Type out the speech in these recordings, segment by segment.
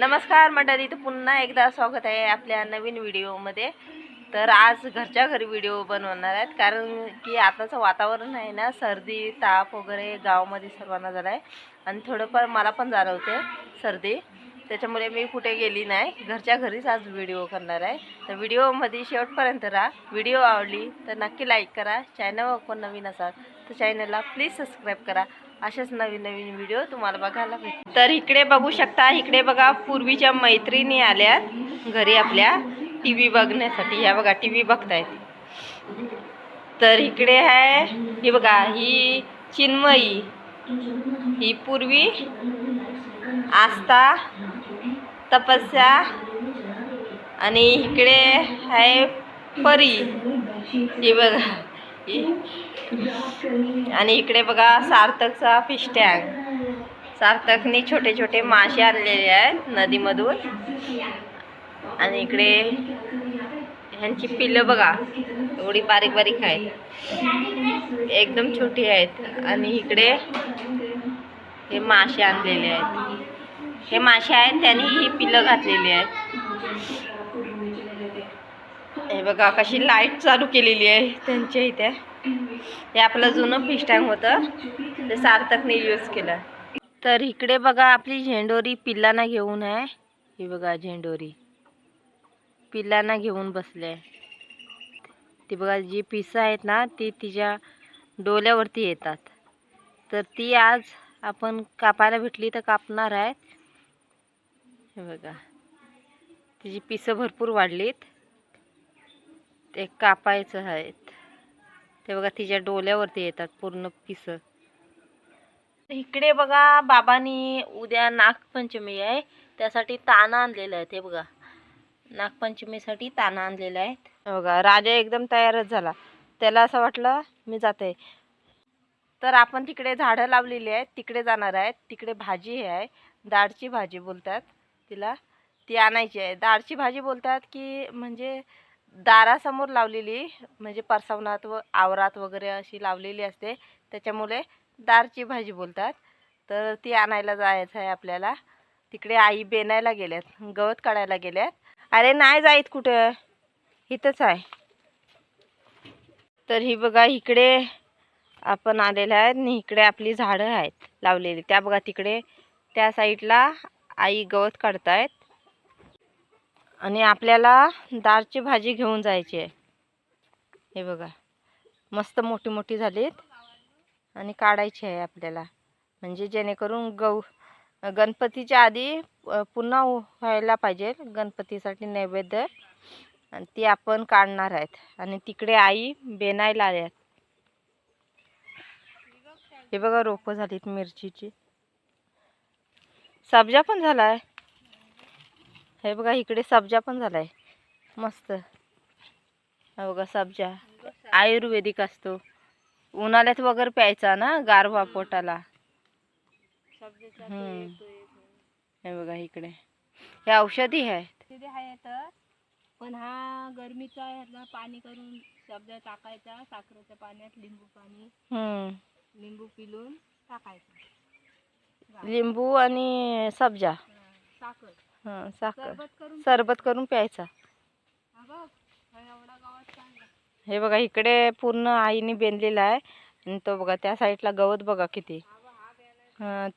नमस्कार मंडळी, तर पुन्हा एकदा स्वागत आहे आपल्या नवीन व्हिडिओमध्ये। तर आज घरच्या घरी व्हिडिओ बनवणार आहेत, कारण की आताचं वातावरण आहे ना, सर्दी ताप वगैरे गावामध्ये सर्वांना झाला आहे आणि थोडंफार मला पण जाणवते सर्दी, त्याच्यामुळे मी कुठे गेली नाही, घरच्या घरीच आज व्हिडिओ करणार आहे। तर व्हिडिओमध्ये शेवटपर्यंत राहा। व्हिडिओ आवडली तर नक्की लाईक करा, चॅनलवर कोण नवीन असाल तर चॅनलला प्लीज सबस्क्राईब करा। असेच नवीन नवीन व्हिडिओ तुम्हाला बघायला भेटतील। तर इकडे बघू शकता, इकडे बघा पूर्वीच्या मैत्रिणी आल्यात घरी आपल्या टीव्ही बघण्यासाठी। ह्या बघा टीव्ही बघतायत। तर इकडे आहे ही बघा, ही चिन्मयी, ही पूर्वी, आस्था, तपस्या आणि इकडे आहे परी, ही बघा आणि इकडे बघा सार्थकचा फिश टँक। सार्थकनी छोटे छोटे मासे आणलेले आहेत नदीमधून आणि इकडे ह्यांची पिल्लं बघा, एवढी बारीक बारीक आहेत, एकदम छोटी आहेत। आणि इकडे हे मासे आणलेले आहेत, हे मासे आहेत त्यांनी ही पिल्लं घातलेली आहेत। हे बघा कशी लाईट चालू केलेली आहे त्यांच्या इथे। हे आपलं जुनं फिश टँक होतं, ते सार्थकने यूज केलं। तर इकडे बघा आपली झेंडोरी पिल्लांना घेऊन आहे, ही बघा झेंडोरी पिल्लांना घेऊन बसले। ती बघा जी पिसं आहेत ना, ती तिच्या डोल्यावरती येतात, तर ती आज आपण कापायला भेटली तर कापणार आहेत। हे बघा तिची पिसं भरपूर वाढलीत, ते कापायचं आहेत। ते बघा तिच्या डोल्यावरती येतात पूर्ण पिसं। इकडे बघा बाबांनी उद्या नागपंचमी आहे, त्यासाठी ताना आणलेलं आहे। ते बघा नागपंचमीसाठी ताना आणलेलं आहे। बघा राजा एकदम तयारच झाला, त्याला असं वाटलं मी जाते। तर आपण तिकडे झाडं लावलेली आहेत, तिकडे जाणार आहेत। तिकडे भाजी आहे, दाळची भाजी बोलतात तिला, ती आणायची आहे। दाळची भाजी बोलतात की म्हणजे दारासमोर लावलेली, म्हणजे परसवनात व आवरात वगैरे अशी लावलेली असते, त्याच्यामुळे दाळची भाजी बोलतात। तर ती आणायला जायचं आहे आपल्याला। तिकडे आई बेनायला गेल्यात, गवत काढायला गेल्यात। अरे नाही जाईत कुठं, इथंच आहे। तर ही बघा इकडे आपण आलेले आहेत आणि इकडे आपली झाडं आहेत लावलेली, त्या बघा तिकडे त्या साईडला आई गवत काढतायत आणि आपल्याला दाळची भाजी घेऊन जायची आहे। हे बघा मस्त मोठी मोठी झालीत आणि काढायची आहे आपल्याला, म्हणजे जेणेकरून गणपतीच्या आधी पुन्हा व्हायला पाहिजे, गणपतीसाठी नैवेद्य, आणि ती आपण काढणार आहेत। आणि तिकडे आई बेनायला आल्यात। हे बघा रोपं झालीत मिरचीची, सब्जा पण झालाय। हे बघा इकडे सब्जा पण झालाय मस्त। हा बघा सब्जा आयुर्वेदिक असतो, उन्हाळ्यात वगैरे प्यायचा ना, गारवा पोटाला। हे बघा इकडे हे औषधी आहे, पण हा गरमीचा ह्याला पाणी करून सब्जा टाकायचा, साखरेच्या पाण्यात लिंबू पाणी, लिंबू पिळून टाकायचं, लिंबू आणि सब्जा, साखर साखर सरबत करून प्यायचा। हे बघा इकडे पूर्ण आईने बेनलेला आहे, आणि तो बघा त्या साईडला गवत बघा किती,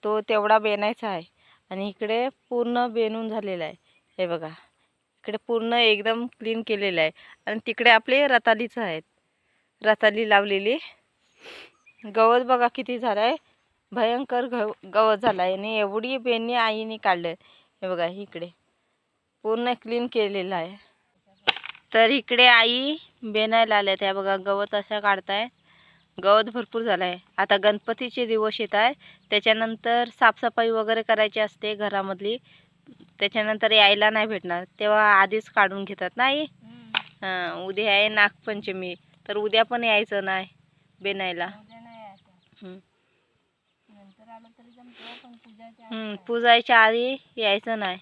तो तेवढा बेनायचा आहे। आणि इकडे पूर्ण बेनून झालेला आहे। हे बघा इकडे पूर्ण एकदम क्लीन केलेलं आहे। आणि तिकडे आपले रतालीच आहेत, रताली लावलेली। गवत बघा किती झालं आहे, भयंकर गवत झालं आहे, आणि एवढी बेनी आईने काढलं। हे बघा इकडे पूर्ण क्लीन केलेलं आहे। तर इकडे आई बेनायला आल्या, त्या बघा गवत अशा काढताय, गवत भरपूर झालं आहे। आता गणपतीचे दिवस येत आहे, त्याच्यानंतर साफसफाई वगैरे करायची असते घरामधली, त्याच्यानंतर यायला नाही भेटणार, तेव्हा आधीच काढून घेतात नाही। उद्या आहे नागपंचमी, तर उद्या पण यायचं नाही बेनायला। पूजायच्या आधी यायचं नाही,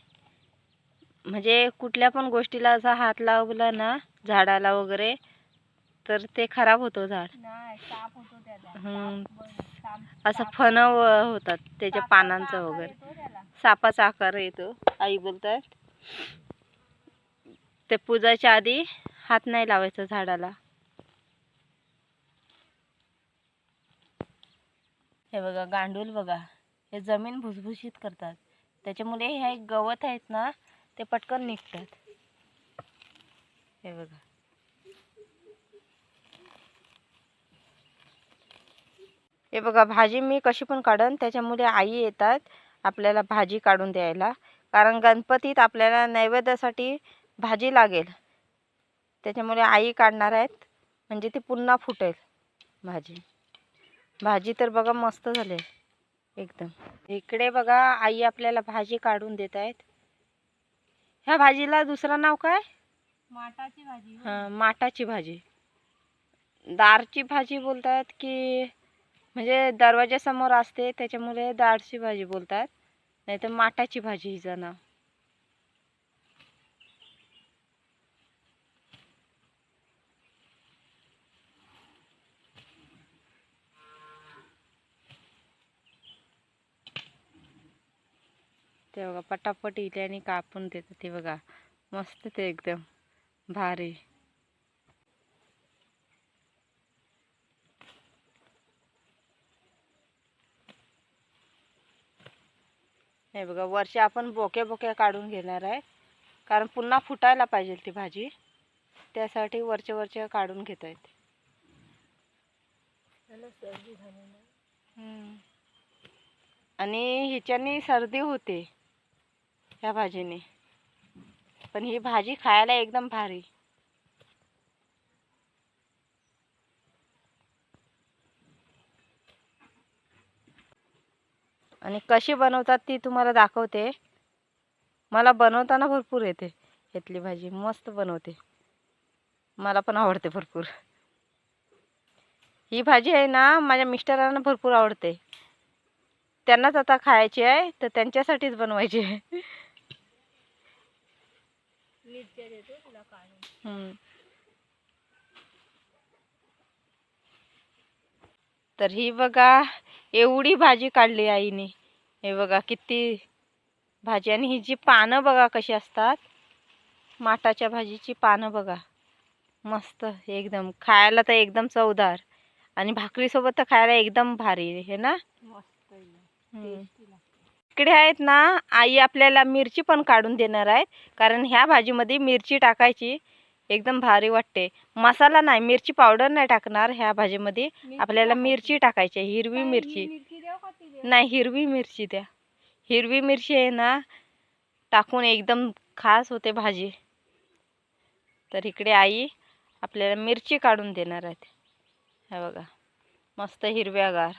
म्हणजे कुठल्या पण गोष्टीला असा हात लावला ना, झाडाला वगैरे, तर ते खराब होतो झाड। असं फण होतात त्याच्या पानांचं वगैरे. सापाचा आकार येतो आई बोलतात. ते पूजाच्या आधी हात नाही लावायचा झाडाला. हे बघा गांडूळ बघा, हे जमीन भुसभुशीत करतात. त्याच्यामुळे हे गवत आहेत ना ते पटकन निघतात. हे बघा. हे बघा भाजी मी कशी पण काढन, त्याच्यामुळे आई येतात आपल्याला भाजी काढून द्यायला. कारण गणपतीत आपल्याला नैवेद्यासाठी भाजी लागेल. त्याच्यामुळे आई काढणार आहेत, म्हणजे ती पुन्हा फुटेल भाजी. भाजी तर बघा मस्त झाली एकदम. इकडे बघा आई आपल्याला भाजी काढून देत आहेत. ह्या भाजीला दुसरं नाव काय? माटाची भाजी. हां, माटाची भाजी. दारची भाजी बोलतात की म्हणजे दरवाजासमोर असते त्याच्यामुळे दारची भाजी बोलतात, नाही तर माटाची भाजी हिचं नाव. ते बघा पटापट इथे आणि कापून देतात. ते बघा मस्त, ते एकदम भारी. हे बघा वरचे आपण बोक्या बोक्या काढून घेणार आहे, कारण पुन्हा फुटायला पाहिजे ती भाजी, त्यासाठी वरचे वरचे काढून घेत आहेत. आणि हिच्यानी सर्दी होते ह्या भाजीने, पण ही भाजी खायला एकदम भारी. आणि कशी बनवतात ती तुम्हाला दाखवते. मला बनवताना भरपूर येते इथली भाजी, मस्त बनवते, मला पण आवडते भरपूर. ही भाजी आहे ना माझ्या मिस्टरांना भरपूर आवडते. त्यांनाच आता खायची आहे तर त्यांच्यासाठीच बनवायची आहे. मिरच्या देतो तुला काढून. तर ही बघा एवढी भाजी काढली आईने. हे बघा किती भाजी. आणि ही जी पानं बघा कशी असतात, माटाच्या भाजीची पानं बघा मस्त एकदम. खायला तर एकदम चवदार, आणि भाकरीसोबत तर खायला एकदम भारी आहे ना. मस्त. इकडे आहेत ना आई आपल्याला मिरची पण काढून देणार आहेत, कारण ह्या भाजीमध्ये मिरची टाकायची एकदम भारी वाटते. मसाला नाही, मिरची पावडर नाही टाकणार ह्या भाजीमध्ये. आपल्याला मिरची टाकायची, हिरवी मिरची. नाही, हिरवी मिरची द्या. हिरवी मिरची आहे ना टाकून एकदम खास होते भाजी. तर इकडे आई आपल्याला मिरची काढून देणार आहेत. हे बघा मस्त हिरव्यागार.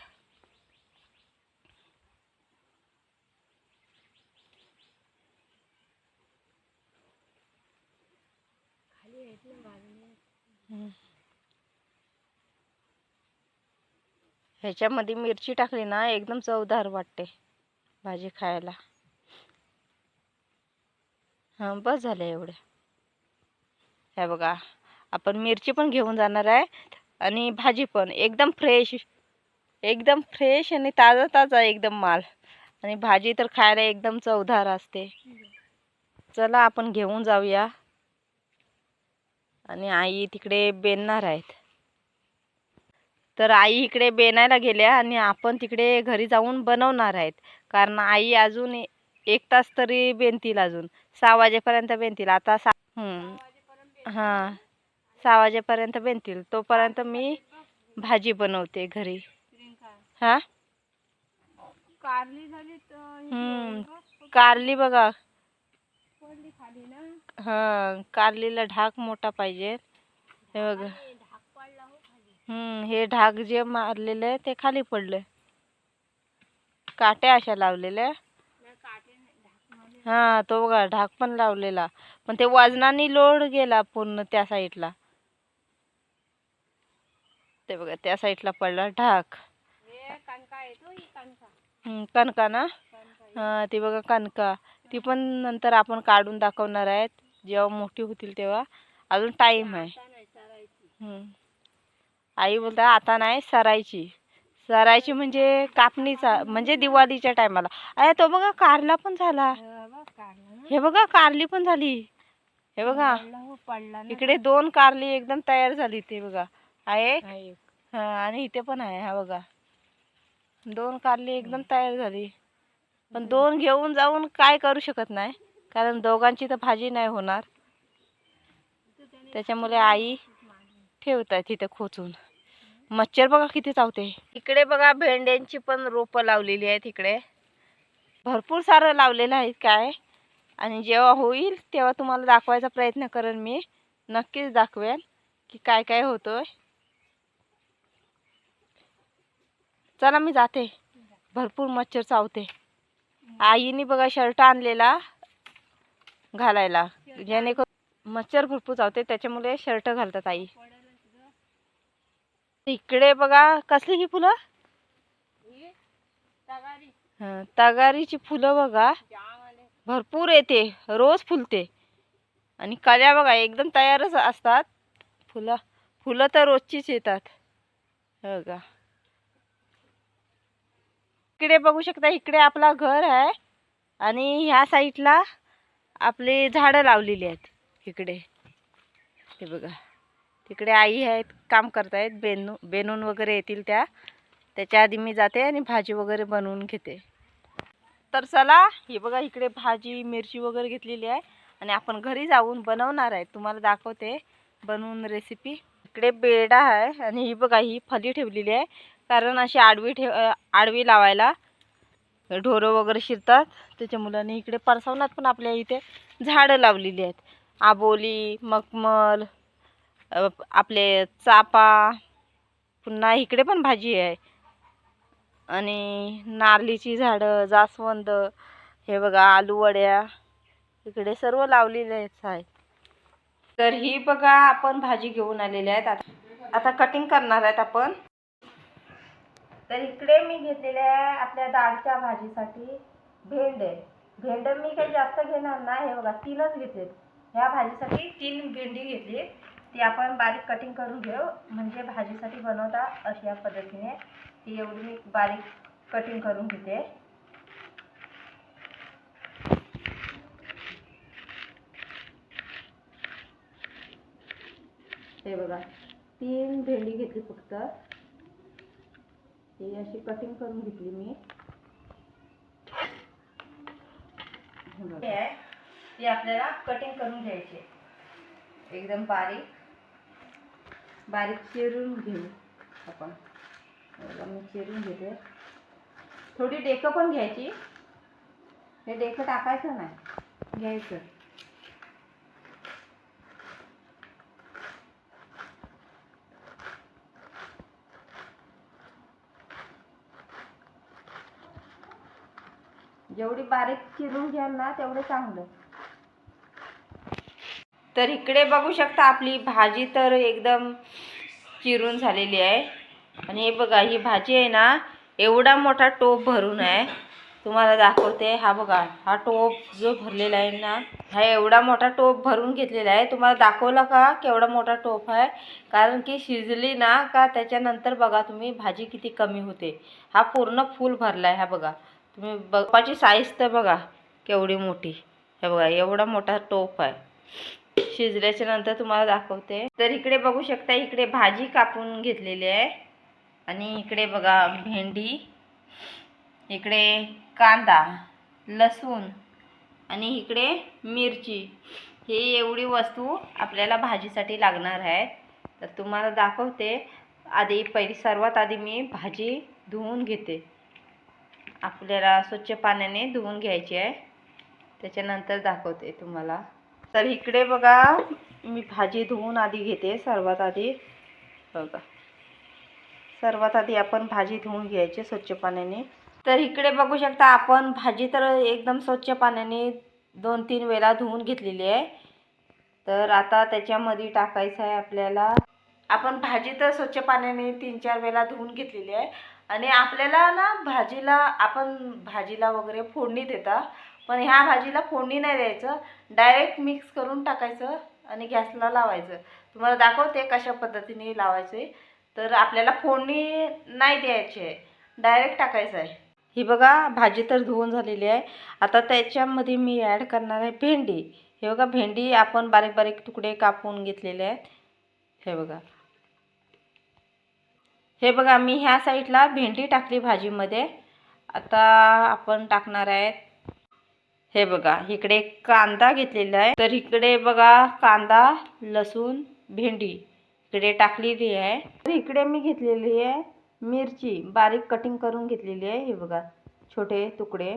ह्याच्यामध्ये मिरची टाकली ना एकदम चवदार वाटते भाजी खायला. हां बस झालं एवढं. हे बघा आपण मिरची पण घेऊन जाणार आहे, आणि भाजी पण एकदम फ्रेश, एकदम फ्रेश आणि ताजा ताजा एकदम माल. आणि भाजी तर खायला एकदम चवदार असते. चला आपण घेऊन जाऊया. आणि आई तिकडे बेनणार आहेत. तर आई इकडे बेनायला गेल्या आणि आपण तिकडे घरी जाऊन बनवणार आहेत, कारण आई अजून 1 तास तरी बेनतील. अजून 6 वाजेपर्यंत बेनतील. आता हां 6 वाजेपर्यंत बेनतील. तोपर्यंत मी भाजी बनवते घरी. हां कारली झाली कारली बघा. खाली ना. हां कारलीला ढाक मोठा पाहिजे. हे बघा हे ढाक जे मारलेले आहे ते खाली पडले, काट्या अशा लावलेल्या. हां तो बघा ढाक पण लावलेला, पण ते वजनाने लोड गेला पूर्ण त्या साईडला. ते बघा त्या साईडला पडला ढाक. कणका ना. हां ती बघा कणका. ती पण नंतर आपण काढून दाखवणार आहेत, जेव्हा मोठी होतील तेव्हा. अजून टाईम आहे. आई बोलता आता नाही सरायची. सरायची म्हणजे कापणीचा म्हणजे दिवाळीच्या टायमाला. अरे तो बघा कारला पण झाला. हे बघा कारली पण झाली. हे बघा पडला इकडे 2 कारली एकदम तयार झाली. ते बघा आहे हा, आणि इथे पण आहे. हा बघा 2 कारली एकदम तयार झाली. पण 2 घेऊन जाऊन काय करू शकत नाही, कारण दोघांची तर भाजी नाही होणार. त्याच्यामुळे आई ठेवतात तिथे खोचून. मच्छर बघा किती चावते. इकडे बघा भेंड्यांची पण रोपं लावलेली आहेत. इकडे भरपूर सारं लावलेलं आहे काय. आणि जेव्हा होईल तेव्हा तुम्हाला दाखवायचा प्रयत्न करेन मी. नक्कीच दाखवेन की काय काय होतंय. चला मी जाते, भरपूर मच्छर चावते. आईने बघा शर्ट आणलेला घालायला, जेणेकरून मच्छर भरपूर चावते, त्याच्यामुळे शर्ट घालतात आई. इकडे बघा कसली ही फुलं, तगारीची फुलं बघा भरपूर येते, रोज फुलते. आणि कळ्या बघा एकदम तयारच असतात. फुलं तर रोजचीच येतात. बघा इकडे बघू शकता, इकडे आपला घर आहे आणि ह्या साईडला आपले झाडं लावलेली आहेत. इकडे हे बघा, तिकडे आई आहेत, काम करतायत. बेनून वगैरे येतील त्याच्या आधी मी जाते आणि भाजी वगैरे बनवून घेते. तर चला, हे बघा इकडे भाजी मिरची वगैरे घेतलेली आहे आणि आपण घरी जाऊन बनवणार आहे. तुम्हाला दाखवते बनवून रेसिपी. इकडे बेडा आहे आणि ही बघा ही फली ठेवलेली आहे, कारण अशी आडवी लावायला ढोरं वगैरे शिरतात. त्याच्या मुलांनी इकडे परसवनात पण आपल्या इथे झाडं लावलेली आहेत. आबोली, मखमल, आपले चापा, पुन्हा इकडे पण भाजी आहे. आणि नारळीची झाडं, जास्वंद, हे बघा आलू वड्या इकडे सर्व लावलेले आहेत. तर ही बघा आपण भाजी घेऊन आलेले आहेत. आता कटिंग करणार आहेत आपण. तर इकडे मी घेतलेले आहे आपल्या डाळच्या भाजीसाठी भेंड मी काही जास्त घेणार नाही. हे बघा 3च घेतलेत. ह्या भाजीसाठी 3 भेंडी घेतली. ती आपण बारीक कटिंग करून घेऊ, म्हणजे भाजीसाठी बनवता अशा पद्धतीने. ती एवढी मी बारीक कटिंग करून घेते. हे बघा 3 भेंडी घेतली फक्त. ही अशी कटिंग करून घेतली मी. ती आपल्याला कटिंग करून घ्यायची एकदम बारीक चिरून घेऊ आपण. मी चिरून घेते. थोडी डेकं पण घ्यायची. हे डेकं टाकायचं नाही, घ्यायचं. जेवढी बारीक चिरून घ्याल ना तेवढं चांगलं. तर इकडे बघू शकता आपली भाजी तर एकदम चिरून झालेली आहे. आणि हे बघा ही भाजी आहे ना, एवढा मोठा टोप भरून आहे. तुम्हाला दाखवते. हा बघा हा टोप जो भरलेला आहे ना, हा एवढा मोठा टोप भरून घेतलेला आहे. तुम्हाला दाखवला का केवढा मोठा टोप आहे, कारण की शिजली ना का त्याच्यानंतर बघा तुम्ही भाजी किती कमी होते. हा पूर्ण फुल भरला आहे. हा बघा तुम्ही बघपाची साईज तर बघा केवढी मोठी. हे बघा एवढा मोठा टोप आहे. शिजल्याच्या नंतर तुम्हाला दाखवते. तर इकडे बघू शकता, इकडे भाजी कापून घेतलेली आहे आणि इकडे बघा भेंडी, इकडे कांदा, लसूण आणि इकडे मिरची. ही एवढी वस्तू आपल्याला भाजीसाठी लागणार आहे. तर तुम्हाला दाखवते. सर्वात आधी मी भाजी धुवून घेते. आपल्याला स्वच्छ पाण्याने धुवून घ्यायची आहे, त्याच्यानंतर दाखवते तुम्हाला. तर इकडे बघा मी भाजी धुवून आधी घेते. सर्वात आधी बघा, सर्वात आधी आपण भाजी धुवून घ्यायची स्वच्छ पाण्याने. तर इकडे बघू शकता आपण भाजी तर एकदम स्वच्छ पाण्याने 2-3 वेळा धुवून घेतलेली आहे. तर आता त्याच्यामध्ये टाकायचं आहे आपल्याला. आपण भाजी तर स्वच्छ पाण्याने 3-4 वेळा धुवून घेतलेली आहे. आणि आपल्याला ना भाजीला वगैरे फोडणी देता, पण ह्या भाजीला फोडणी नाही द्यायचं, डायरेक्ट मिक्स करून टाकायचं आणि गॅसला लावायचं. तुम्हाला दाखवते कशा पद्धतीने लावायचे. तर आपल्याला फोडणी नाही द्यायची आहे, डायरेक्ट टाकायचं आहे. ही बघा भाजी तर धुवून झालेली आहे. आता त्याच्यामध्ये मी ॲड करणार आहे भेंडी. हे बघा भेंडी आपण बारीक बारीक तुकडे कापून घेतलेले आहेत. हे बघा, हे बघा मी ह्या साईडला भेंडी टाकली भाजीमध्ये. आता आपण टाकणार आहेत, हे बघा इकडे कांदा घेतलेला आहे. तर इकडे बघा कांदा, लसूण, भेंडी इकडे टाकलेली आहे. तर इकडे मी घेतलेली आहे मिरची, बारीक कटिंग करून घेतलेली आहे. हे बघा छोटे तुकडे,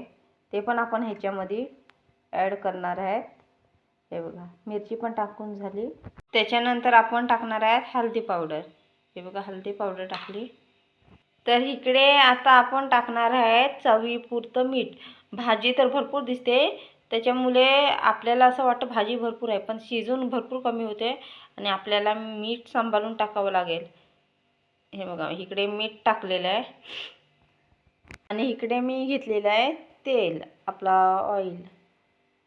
ते पण आपण ह्याच्यामध्ये ॲड करणार आहेत. हे बघा मिरची पण टाकून झाली. त्याच्यानंतर आपण टाकणार आहेत हळदी पावडर. हे बघा हळदी पावडर टाकली. तर इकडे आता आपण टाकणार आहे चवीपुरतं मीठ. भाजी तर भरपूर दिसते, त्याच्यामुळे आपल्याला असं वाटतं भाजी भरपूर आहे, पण शिजून भरपूर कमी होते आणि आपल्याला मीठ सांभाळून टाकावं लागेल. हे बघा इकडे मीठ टाकलेलं आहे आणि इकडे मी घेतलेलं आहे तेल, आपला ऑइल.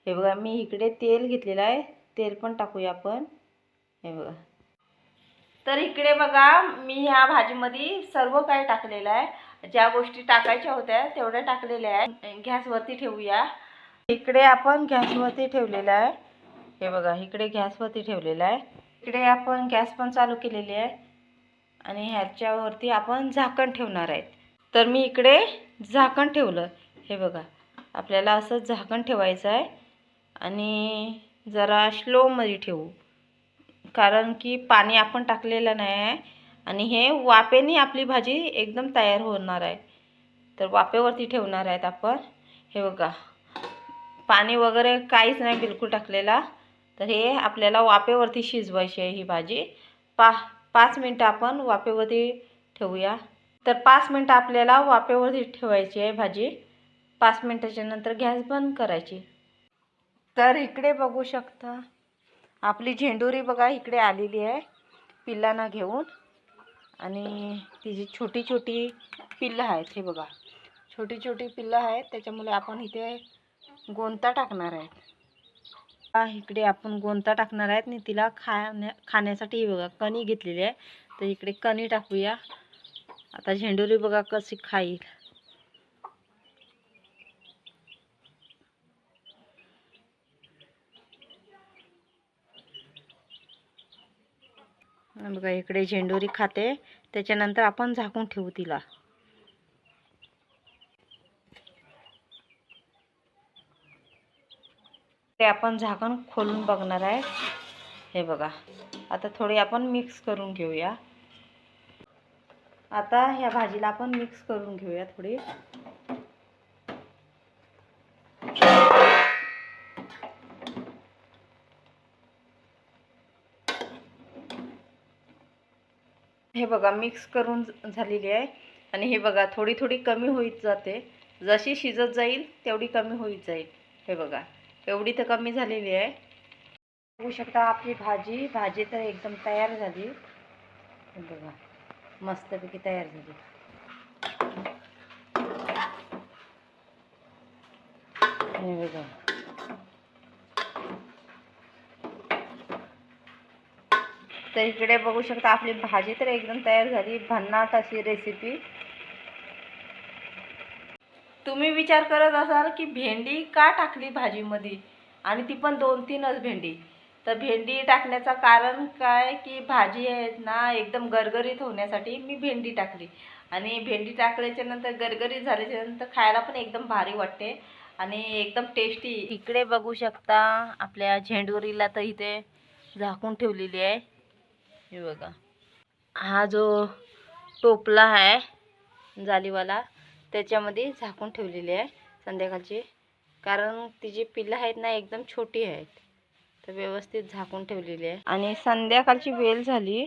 हे बघा मी इकडे तेल घेतलेलं आहे, तेल पण टाकूया आपण. हे बघा, तर इकडे बघा मी ह्या भाजीमध्ये सर्व काही टाकलेलं आहे. ज्या गोष्टी टाकायच्या होत्या तेवढ्या टाकलेल्या आहेत. गॅसवरती ठेवूया. इकडे आपण गॅसवरती ठेवलेला आहे. हे बघा इकडे गॅसवरती ठेवलेला आहे. इकडे आपण गॅस पण चालू केलेली आहे आणि ह्याच्यावरती आपण झाकण ठेवणार आहे. तर मी इकडे झाकण ठेवलं. हे बघा आपल्याला असं झाकण ठेवायचं आहे आणि जरा स्लोमध्ये ठेवू, कारण की पाणी आपण टाकलेलं नाही आहे आणि हे वाफेने आपली भाजी एकदम तयार होणार आहे. तर वाफेवरती ठेवणार आहेत आपण. हे बघा पाणी वगैरे काहीच नाही बिलकुल टाकलेला. तर हे आपल्याला वाफेवरती शिजवायची आहे ही भाजी. 5 मिनटं आपण वाफेवरती ठेवूया. तर 5 मिनटं आपल्याला वाफेवरती ठेवायची आहे भाजी. 5 मिनटाच्या नंतर गॅस बंद करायची. तर इकडे बघू शकता आपली झेंडुरी बघा इकडे आलेली आहे पिल्लांना घेऊन, आणि तिची छोटी छोटी पिल्लं आहेत. हे बघा छोटी छोटी पिल्लं आहेत, त्याच्यामुळे आपण इथे गोंता टाकणार आहे. इकडे आपण गोंता टाकणार आहेत आणि तिला खाण्यासाठी बघा कणी घेतलेली आहे. तर इकडे कणी टाकूया. आता झेंडुरी बघा कशी खाईल. बघा इकडे झेंडुरी खाते. त्याच्यानंतर आपण झाकून ठेवू तिला. ते आपण झाकण खोलून बघणार आहे. हे बघा आता थोडी आपण मिक्स करून घेऊया. आता ह्या भाजीला आपण मिक्स करून घेऊया थोडी. हे बघा मिक्स करून झालेली आहे आणि हे बघा थोडी थोडी कमी होत जाते. जशी शिजत जाईल तेवढी कमी होत जाईल. हे बघा एवढी तर कमी झालेली आहे. बघू शकता आपली भाजी तर एकदम तयार झाली. हे बघा मस्तपैकी तयार झाली. हे बघा तर इकडे बघू शकता आपली भाजी तर एकदम तयार झाली. भन्नाट अशी रेसिपी. तुम्ही विचार करत असाल की भेंडी का टाकली भाजीमध्ये, आणि ती पण 2-3च भेंडी. तर भेंडी टाकण्याचं कारण काय की भाजी आहे ना एकदम गरगरीत होण्यासाठी मी भेंडी टाकली. आणि भेंडी टाकल्याच्या नंतर गरगरीत झाल्याच्या नंतर खायला पण एकदम भारी वाटते आणि एकदम टेस्टी. इकडे बघू शकता आपल्या झेंडुरीला तर इथे झाकून ठेवलेली आहे. हे बघा हा जो टोपला आहे जालीवाला, त्याच्यामध्ये झाकून ठेवलेली आहे संध्याकाळची, कारण तिची पिल्लं आहेत ना एकदम छोटी आहेत. तर व्यवस्थित झाकून ठेवलेली आहे आणि संध्याकाळची वेळ झाली.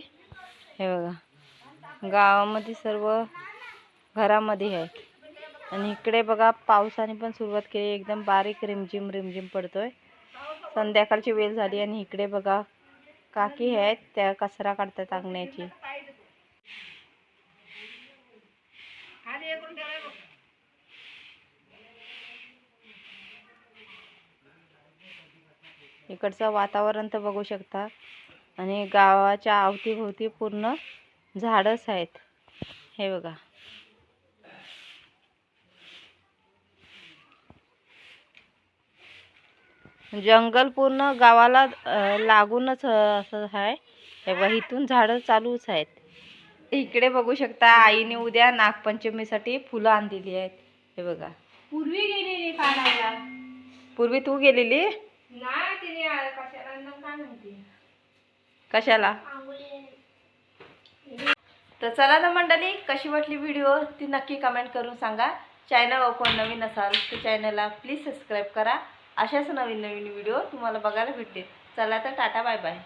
हे बघा गावामध्ये सर्व घरामध्ये आहे आणि इकडे बघा पावसाने पण सुरुवात केली. एकदम बारीक रिमझिम रिमझिम पडतोय. संध्याकाळची वेळ झाली आणि इकडे बघा काकी आहेत त्या कचरा काढतात अंगणाची. इकडचं वातावरण तर बघू शकता आणि गावाच्या अवतीभोवती पूर्ण झाडच आहेत. हे बघा. जंगल पूर्ण गावाला लागूनच असं आहे. हे बघा, इथून झाडं चालूच आहेत. इकडे बघू शकता, आईने उद्या नागपंचमीसाठी फुलं आणलेली आहेत. हे बघा. पूर्वी गेलेली काढायला. पूर्वी तू गेलेली? नाही, तिने कशाला काय माहिती. कशाला? तर चला ना मंडळी, कशी वाटली व्हिडिओ ती नक्की कमेंट करून सांगा. चॅनल कोण नवीन असाल तर चॅनलला प्लीज सबस्क्राईब करा. अशाच नवीन नवीन व्हिडिओ तुम्हाला बघायला भेटतील. चला तर टाटा, बाय बाय.